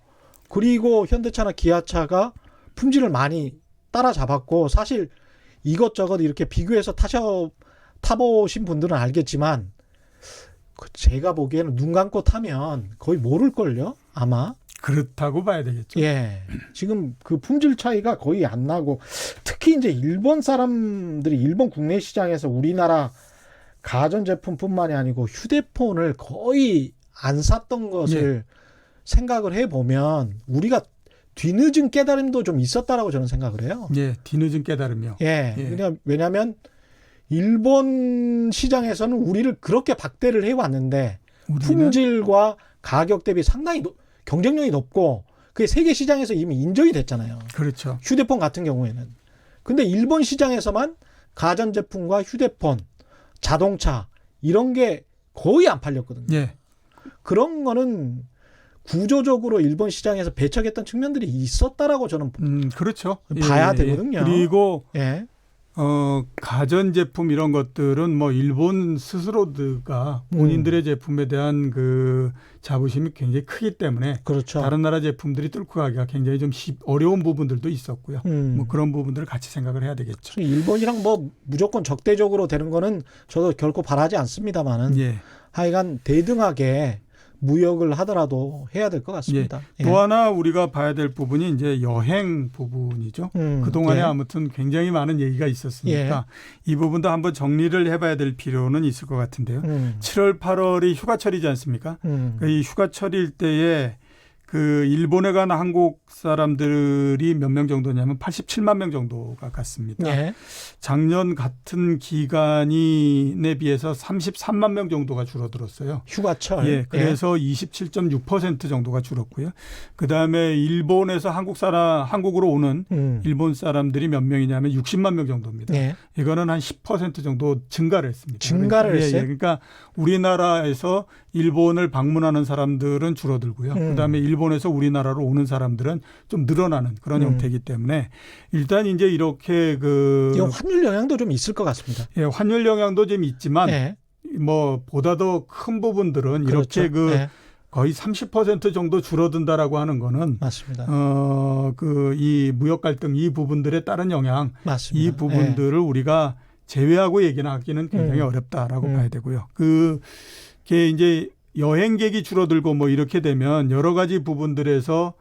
그리고 현대차나 기아차가 품질을 많이 따라잡았고 사실 이것저것 이렇게 비교해서 타보신 분들은 알겠지만 제가 보기에는 눈 감고 타면 거의 모를걸요 아마. 그렇다고 봐야 되겠죠. 예. 지금 그 품질 차이가 거의 안 나고 특히 이제 일본 사람들이 일본 국내 시장에서 우리나라 가전제품뿐만이 아니고 휴대폰을 거의 안 샀던 것을 생각을 해보면 우리가 뒤늦은 깨달음도 좀 있었다라고 저는 생각을 해요. 예, 뒤늦은 깨달음이요. 예. 예. 왜냐하면 일본 시장에서는 우리를 그렇게 박대를 해왔는데 품질과 가격 대비 상당히 경쟁력이 높고 그게 세계 시장에서 이미 인정이 됐잖아요. 그렇죠. 휴대폰 같은 경우에는. 근데 일본 시장에서만 가전제품과 휴대폰, 자동차 이런 게 거의 안 팔렸거든요. 예. 그런 거는 구조적으로 일본 시장에서 배척했던 측면들이 있었다라고 저는 그렇죠. 봐야 예, 되거든요. 그리고 예. 가전제품 이런 것들은 뭐 일본 스스로가 본인들의 제품에 대한 그 자부심이 굉장히 크기 때문에 그렇죠. 다른 나라 제품들이 뚫고 가기가 굉장히 좀 어려운 부분들도 있었고요. 뭐 그런 부분들을 같이 생각을 해야 되겠죠. 일본이랑 뭐 무조건 적대적으로 되는 거는 저도 결코 바라지 않습니다만은 예. 하여간 대등하게 무역을 하더라도 해야 될 것 같습니다. 예. 또 하나 우리가 봐야 될 부분이 이제 여행 부분이죠. 그동안에 예. 아무튼 굉장히 많은 얘기가 있었으니까 이 부분도 한번 정리를 해봐야 될 필요는 있을 것 같은데요. 7월, 8월이 휴가철이지 않습니까? 이 휴가철일 때에 그 일본에 간 한국 사람들이 몇 명 정도냐면 87만 명 정도가 갔습니다. 예. 작년 같은 기간에 비해서 33만 명 정도가 줄어들었어요. 휴가철. 예, 그래서 27.6% 정도가 줄었고요. 그다음에 일본에서 한국으로 오는 일본 사람들이 몇 명이냐면 60만 명 정도입니다. 예. 이거는 한 10% 정도 증가를 했습니다. 증가를 했어요? 예, 그러니까 우리나라에서 일본을 방문하는 사람들은 줄어들고요. 그다음에 일본에서 우리나라로 오는 사람들은 좀 늘어나는 그런 형태이기 때문에 일단 이제 이렇게 이 환율 영향도 좀 있을 것 같습니다. 예, 환율 영향도 좀 있지만 예. 뭐 보다 더 큰 부분들은 그렇죠. 이렇게 예. 거의 30% 정도 줄어든다라고 하는 거는 맞습니다. 이 무역 갈등 이 부분들에 따른 영향 맞습니다. 이 부분들을 우리가 제외하고 얘기는 하기는 굉장히 어렵다라고 봐야 되고요. 그게 이제 여행객이 줄어들고 뭐 이렇게 되면 여러 가지 부분들에서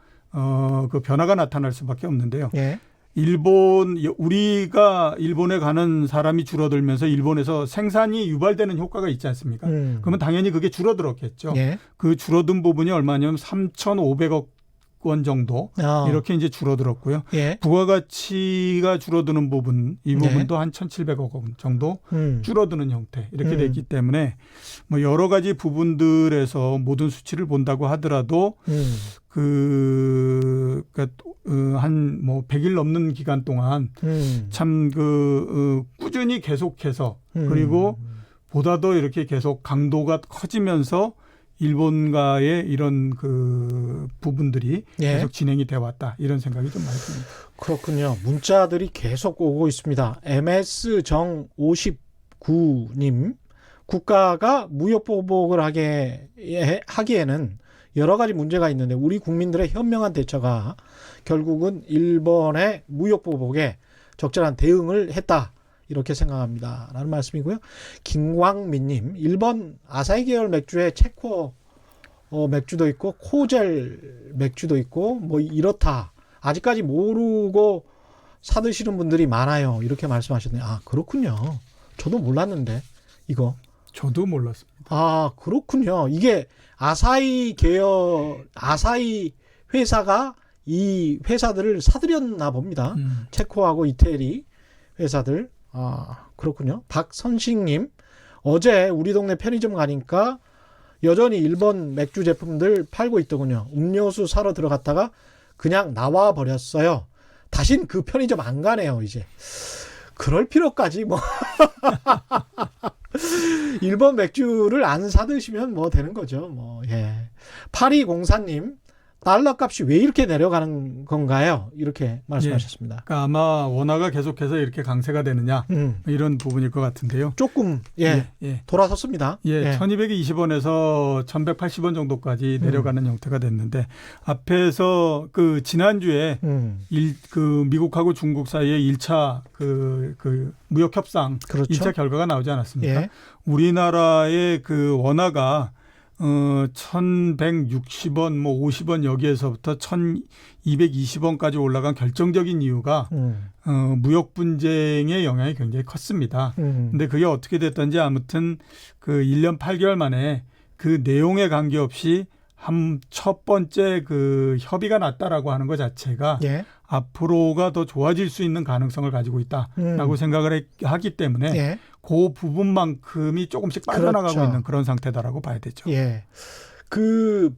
그 변화가 나타날 수밖에 없는데요. 예. 우리가 일본에 가는 사람이 줄어들면서 일본에서 생산이 유발되는 효과가 있지 않습니까? 그러면 당연히 그게 줄어들었겠죠. 예. 그 줄어든 부분이 얼마냐면 3,500억 원 정도 이렇게 이제 줄어들었고요. 예. 부가가치가 줄어드는 부분, 이 부분도 한 1,700억 원 정도 줄어드는 형태 이렇게 됐기 때문에 뭐 여러 가지 부분들에서 모든 수치를 본다고 하더라도 한 뭐 100일 넘는 기간 동안 참 꾸준히 계속해서 그리고 보다 더 이렇게 계속 강도가 커지면서 일본과의 이런 그 부분들이 예. 계속 진행이 돼 왔다 이런 생각이 좀 많이 듭니다. 그렇군요. 문자들이 계속 오고 있습니다. MS정59님, 국가가 무역보복을 하기에는 여러 가지 문제가 있는데 우리 국민들의 현명한 대처가 결국은 일본의 무역보복에 적절한 대응을 했다. 이렇게 생각합니다. 라는 말씀이고요. 김광민님, 일본 아사히 계열 맥주에 체코 맥주도 있고 코젤 맥주도 있고 뭐 이렇다. 아직까지 모르고 사드시는 분들이 많아요. 이렇게 말씀하셨네요. 아, 그렇군요. 저도 몰랐는데 이거. 저도 몰랐습니다. 아, 그렇군요. 이게 아사히 계열, 아사히 회사가 이 회사들을 사들였나 봅니다. 체코하고 이태리 회사들. 아, 그렇군요. 박선식님, 어제 우리 동네 편의점 가니까 여전히 일본 맥주 제품들 팔고 있더군요. 음료수 사러 들어갔다가 그냥 나와 버렸어요. 다신 그 편의점 안 가네요, 이제. 그럴 필요까지 뭐. 일본 맥주를 안 사드시면 뭐 되는 거죠. 뭐, 예. 8204님, 달러 값이 왜 이렇게 내려가는 건가요? 이렇게 말씀하셨습니다. 그러니까 아마 원화가 계속해서 이렇게 강세가 되느냐 이런 부분일 것 같은데요. 조금 돌아섰습니다. 1220원에서 1180원 정도까지 내려가는 형태가 됐는데 앞에서 그 지난주에 그 미국하고 중국 사이의 1차 그 무역 협상 그렇죠. 1차 결과가 나오지 않았습니까? 예. 우리나라의 그 원화가 1160원, 뭐 50원 여기에서부터 1220원까지 올라간 결정적인 이유가 무역 분쟁의 영향이 굉장히 컸습니다. 근데 그게 어떻게 됐던지 아무튼 그 1년 8개월 만에 그 내용에 관계없이 첫 번째 그 협의가 났다라고 하는 것 자체가 앞으로가 더 좋아질 수 있는 가능성을 가지고 있다라고 생각을 하기 때문에 그 부분만큼이 조금씩 빠져나가고 그렇죠. 있는 그런 상태다라고 봐야 되죠. 예. 그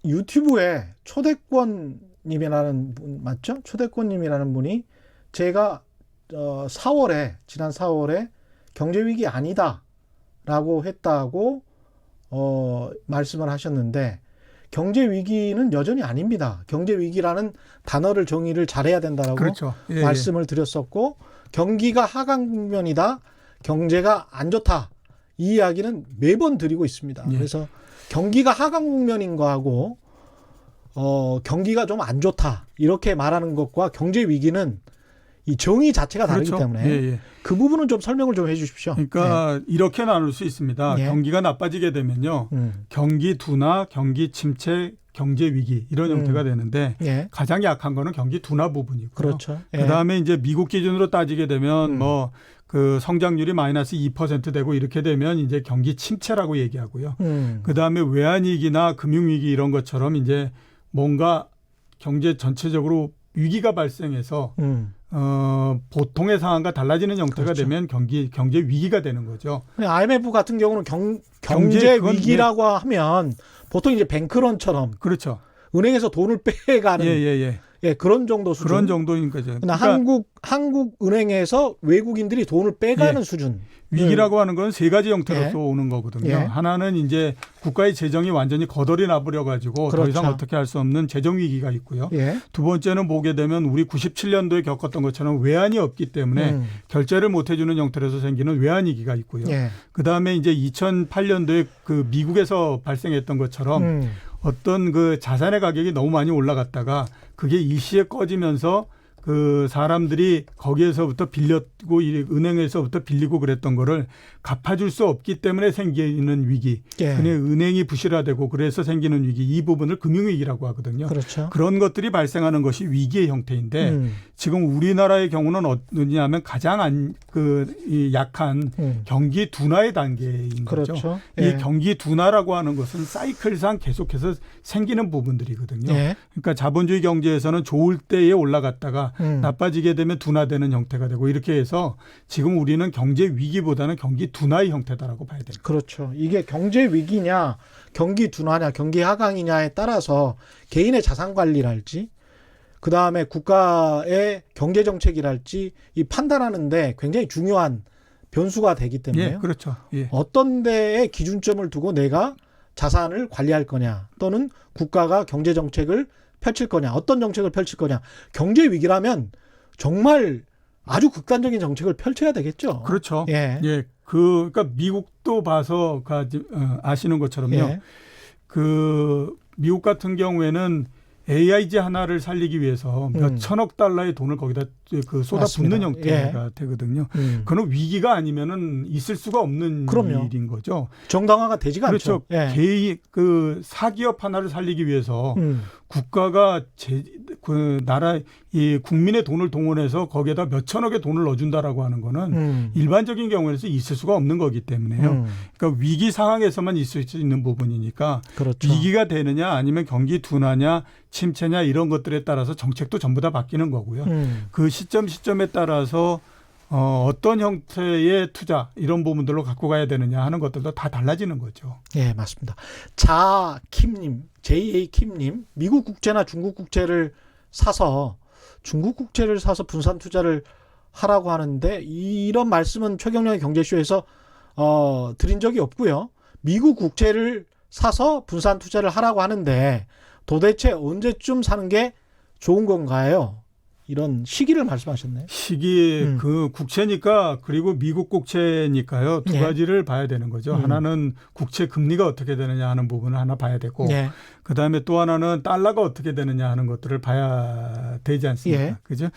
유튜브에 초대권님이라는 분 맞죠? 초대권님이라는 분이 제가 지난 4월에 경제 위기 아니다라고 했다고 말씀을 하셨는데 경제 위기는 여전히 아닙니다. 경제 위기라는 단어를 정의를 잘해야 된다라고 그렇죠. 말씀을 드렸었고 경기가 하강 국면이다. 경제가 안 좋다. 이 이야기는 매번 드리고 있습니다. 그래서 경기가 하강 국면인 거하고 경기가 좀 안 좋다. 이렇게 말하는 것과 경제 위기는 이 정의 자체가 다르기 그렇죠. 때문에 그 부분은 좀 설명을 좀 해 주십시오. 그러니까 이렇게 나눌 수 있습니다. 경기가 나빠지게 되면요. 경기 둔화, 경기 침체, 경제 위기 이런 형태가 되는데 가장 약한 거는 경기 둔화 부분이고요. 그렇죠. 그다음에 이제 미국 기준으로 따지게 되면 뭐 그 성장률이 마이너스 2% 되고 이렇게 되면 이제 경기 침체라고 얘기하고요. 그다음에 외환위기나 금융위기 이런 것처럼 이제 뭔가 경제 전체적으로 위기가 발생해서 보통의 상황과 달라지는 형태가 그렇죠. 되면 경제 위기가 되는 거죠. IMF 같은 경우는 경제 위기라고 하면 보통 이제 뱅크런처럼 그렇죠. 은행에서 돈을 빼가는 그런 정도 수준. 그런 정도인 거죠. 그러니까 한국 은행에서 외국인들이 돈을 빼가는 수준. 위기라고 하는 건 세 가지 형태로서 오는 거거든요. 하나는 이제 국가의 재정이 완전히 거덜이 나버려 가지고 더 이상 어떻게 할 수 없는 재정 위기가 있고요. 두 번째는 보게 되면 우리 97년도에 겪었던 것처럼 외환이 없기 때문에 결제를 못 해주는 형태로서 생기는 외환 위기가 있고요. 그다음에 이제 2008년도에 그 미국에서 발생했던 것처럼 어떤 그 자산의 가격이 너무 많이 올라갔다가 그게 일시에 꺼지면서 그 사람들이 거기에서부터 빌렸고 은행에서부터 빌리고 그랬던 거를 갚아줄 수 없기 때문에 생기는 위기. 예. 그냥 은행이 부실화되고 그래서 생기는 위기. 이 부분을 금융위기라고 하거든요. 그렇죠. 그런 것들이 발생하는 것이 위기의 형태인데 지금 우리나라의 경우는 어떠냐면 가장 이 약한 경기 둔화의 단계인 거죠. 그렇죠. 예. 이 경기 둔화라고 하는 것은 사이클상 계속해서 생기는 부분들이거든요. 예. 그러니까 자본주의 경제에서는 좋을 때에 올라갔다가 나빠지게 되면 둔화되는 형태가 되고 이렇게 해서 지금 우리는 경제 위기보다는 경기 둔화의 형태다라고 봐야 됩니다. 그렇죠. 이게 경제 위기냐, 경기 둔화냐, 경기 하강이냐에 따라서 개인의 자산 관리랄지, 그 다음에 국가의 경제 정책이랄지 이 판단하는데 굉장히 중요한 변수가 되기 때문에요. 예, 그렇죠. 예. 어떤 데에 기준점을 두고 내가 자산을 관리할 거냐, 또는 국가가 경제 정책을 펼칠 거냐, 어떤 정책을 펼칠 거냐. 경제 위기라면 정말 아주 극단적인 정책을 펼쳐야 되겠죠. 그렇죠. 예. 예. 그러니까 미국도 봐서 아시는 것처럼요. 예. 그 미국 같은 경우에는 AIG 하나를 살리기 위해서 몇 천억 달러의 돈을 거기다 그 쏟아붓는 형태가 예. 되거든요. 그건 위기가 아니면은 있을 수가 없는 그럼요. 일인 거죠. 정당화가 되지가 그렇죠. 않죠. 예. 개인 그 사기업 하나를 살리기 위해서 국가가 그 나라 이 국민의 돈을 동원해서 거기에다 몇 천억의 돈을 넣어준다라고 하는 거는 일반적인 경우에서 있을 수가 없는 거기 때문에요. 그러니까 위기 상황에서만 있을 수 있는 부분이니까 그렇죠. 위기가 되느냐 아니면 경기 둔화냐 침체냐 이런 것들에 따라서 정책도 전부 다 바뀌는 거고요. 그 시점에 따라서 어떤 형태의 투자 이런 부분들로 갖고 가야 되느냐 하는 것들도 다 달라지는 거죠. 예, 맞습니다. 자킴님, JA킴님, 미국 국채나 중국 국채를 사서 분산 투자를 하라고 하는데 이런 말씀은 최경영의 경제쇼에서 드린 적이 없고요. 미국 국채를 사서 분산 투자를 하라고 하는데 도대체 언제쯤 사는 게 좋은 건가요? 이런 시기를 말씀하셨네요. 시기 그 국채니까 그리고 미국 국채니까요. 두 예. 가지를 봐야 되는 거죠. 하나는 국채 금리가 어떻게 되느냐 하는 부분을 하나 봐야 되고 예. 그다음에 또 하나는 달러가 어떻게 되느냐 하는 것들을 봐야 되지 않습니까? 예. 그죠?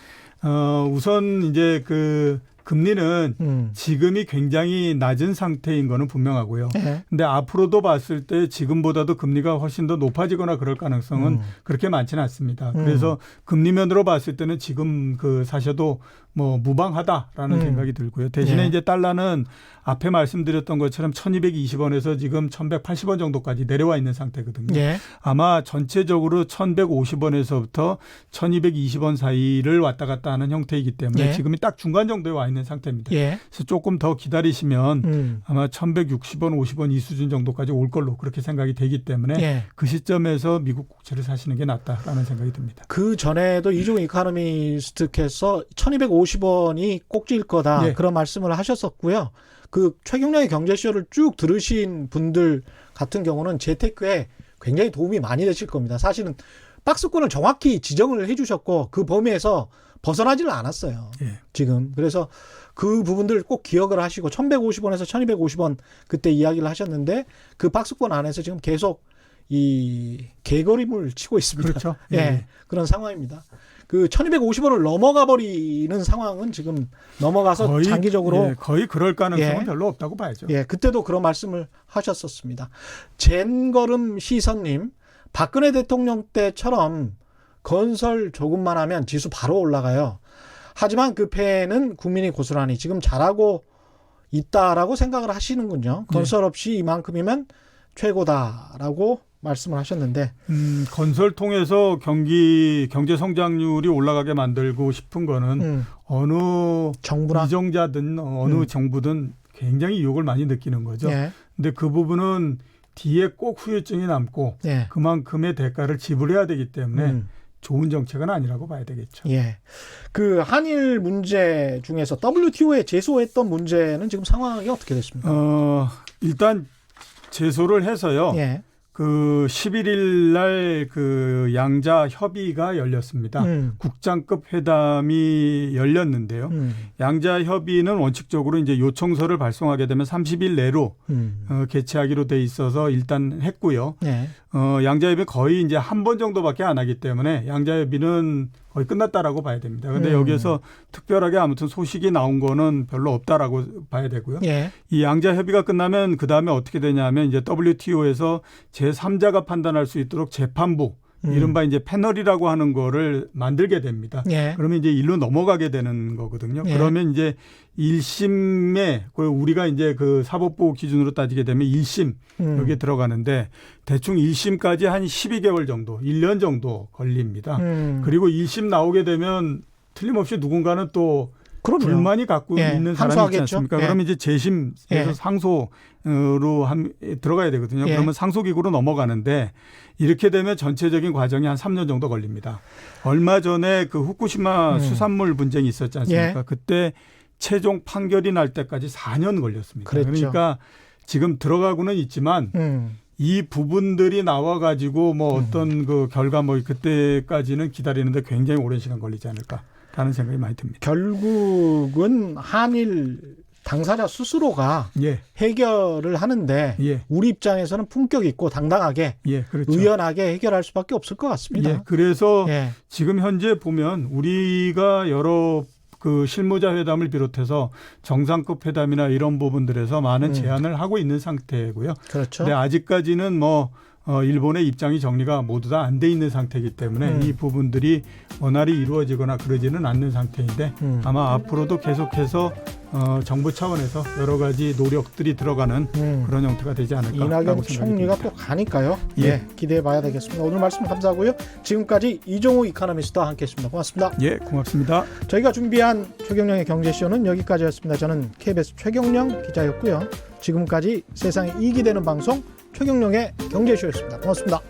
우선 이제 그 금리는 지금이 굉장히 낮은 상태인 거는 분명하고요. 예. 근데 앞으로도 봤을 때 지금보다도 금리가 훨씬 더 높아지거나 그럴 가능성은 그렇게 많지는 않습니다. 그래서 금리면으로 봤을 때는 지금 그 사셔도 뭐 무방하다라는 생각이 들고요. 대신에 예. 이제 달러는 앞에 말씀드렸던 것처럼 1220원에서 지금 1180원 정도까지 내려와 있는 상태거든요. 예. 아마 전체적으로 1150원에서부터 1220원 사이를 왔다 갔다 하는 형태이기 때문에 예. 지금이 딱 중간 정도에 와 있는 상태입니다. 예. 그래서 조금 더 기다리시면 아마 1160원, 50원 이 수준 정도까지 올 걸로 그렇게 생각이 되기 때문에 예. 그 시점에서 미국 국채를 사시는 게 낫다라는 생각이 듭니다. 그 전에도 이종훈 이코노미스트께서 1250원이 꼭지일 거다. 예. 그런 말씀을 하셨었고요. 그 최경영의 경제쇼를 쭉 들으신 분들 같은 경우는 재테크에 굉장히 도움이 많이 되실 겁니다. 사실은 박스권을 정확히 지정을 해 주셨고 그 범위에서 벗어나지를 않았어요. 예. 지금. 그래서 그 부분들 꼭 기억을 하시고 1150원에서 1250원 그때 이야기를 하셨는데 그 박스권 안에서 지금 계속 이 개걸음을 치고 있습니다. 그렇죠. 예. 예. 그런 상황입니다. 그 1250원을 넘어가 버리는 상황은 지금 넘어가서 장기적으로 예, 거의 그럴 가능성은 예. 별로 없다고 봐야죠. 예, 그때도 그런 말씀을 하셨었습니다. 젠걸음 시선님, 박근혜 대통령 때처럼 건설 조금만 하면 지수 바로 올라가요. 하지만 그 패는 국민이 고스란히 지금 잘하고 있다라고 생각을 하시는군요. 건설 없이 이만큼이면 최고다라고 말씀을 하셨는데 건설 통해서 경제 성장률이 올라가게 만들고 싶은 거는 어느 정부나 이정자든 어느 정부든 굉장히 유혹을 많이 느끼는 거죠. 예. 근데 그 부분은 뒤에 꼭 후유증이 남고 예. 그만큼의 대가를 지불해야 되기 때문에 좋은 정책은 아니라고 봐야 되겠죠. 예. 그 한일 문제 중에서 WTO에 제소했던 문제는 지금 상황이 어떻게 됐습니까? 일단 제소를 해서요. 예. 그 11일 날 그 양자 협의가 열렸습니다. 국장급 회담이 열렸는데요. 양자 협의는 원칙적으로 이제 요청서를 발송하게 되면 30일 내로 개최하기로 돼 있어서 일단 했고요. 예. 양자 협의 거의 이제 한 번 정도밖에 안 하기 때문에 양자 협의는 거의 끝났다라고 봐야 됩니다. 그런데 음. 여기에서 특별하게 아무튼 소식이 나온 거는 별로 없다라고 봐야 되고요. 예. 이 양자 협의가 끝나면 그 다음에 어떻게 되냐면 이제 WTO에서 제3자가 판단할 수 있도록 재판부 이른바 이제 패널이라고 하는 거를 만들게 됩니다. 예. 그러면 이제 일로 넘어가게 되는 거거든요. 예. 그러면 이제 1심에 우리가 이제 그 사법부 기준으로 따지게 되면 1심 여기에 들어가는데 대충 1심까지 한 12개월 정도, 1년 정도 걸립니다. 그리고 1심 나오게 되면 틀림없이 누군가는 또 그럼요. 불만이 갖고 예, 있는 사람이 있지 항소하겠죠. 않습니까? 예. 그러면 이제 재심에서 예. 상소로 들어가야 되거든요. 예. 그러면 상소기구로 넘어가는데 이렇게 되면 전체적인 과정이 한 3년 정도 걸립니다. 얼마 전에 그 후쿠시마 수산물 분쟁이 있었지 않습니까? 예. 그때 최종 판결이 날 때까지 4년 걸렸습니다. 그랬죠. 그러니까 지금 들어가고는 있지만 이 부분들이 나와가지고 뭐 어떤 그 결과 뭐 그때까지는 기다리는데 굉장히 오랜 시간 걸리지 않을까라는 생각이 많이 듭니다. 결국은 한일 당사자 스스로가 예, 해결을 하는데 예, 우리 입장에서는 품격 있고 당당하게 예, 그렇죠. 의연하게 해결할 수밖에 없을 것 같습니다. 예, 그래서 예. 지금 현재 보면 우리가 여러 그 실무자 회담을 비롯해서 정상급 회담이나 이런 부분들에서 많은 제안을 하고 있는 상태고요. 그렇죠. 근데 아직까지는 뭐 일본의 입장이 정리가 모두 다 안 돼 있는 상태이기 때문에 이 부분들이 원활히 이루어지거나 그러지는 않는 상태인데 아마 앞으로도 계속해서 정부 차원에서 여러 가지 노력들이 들어가는 그런 형태가 되지 않을까. 이낙연 총리가 또 가니까요. 예. 예, 기대해 봐야 되겠습니다. 오늘 말씀 감사하고요. 지금까지 이종우 이코노미스트와 함께했습니다. 고맙습니다. 예, 고맙습니다. 저희가 준비한 최경령의 경제쇼는 여기까지였습니다. 저는 KBS 최경령 기자였고요. 지금까지 세상에 이익이 되는 방송 최경령의 경제쇼였습니다. 고맙습니다.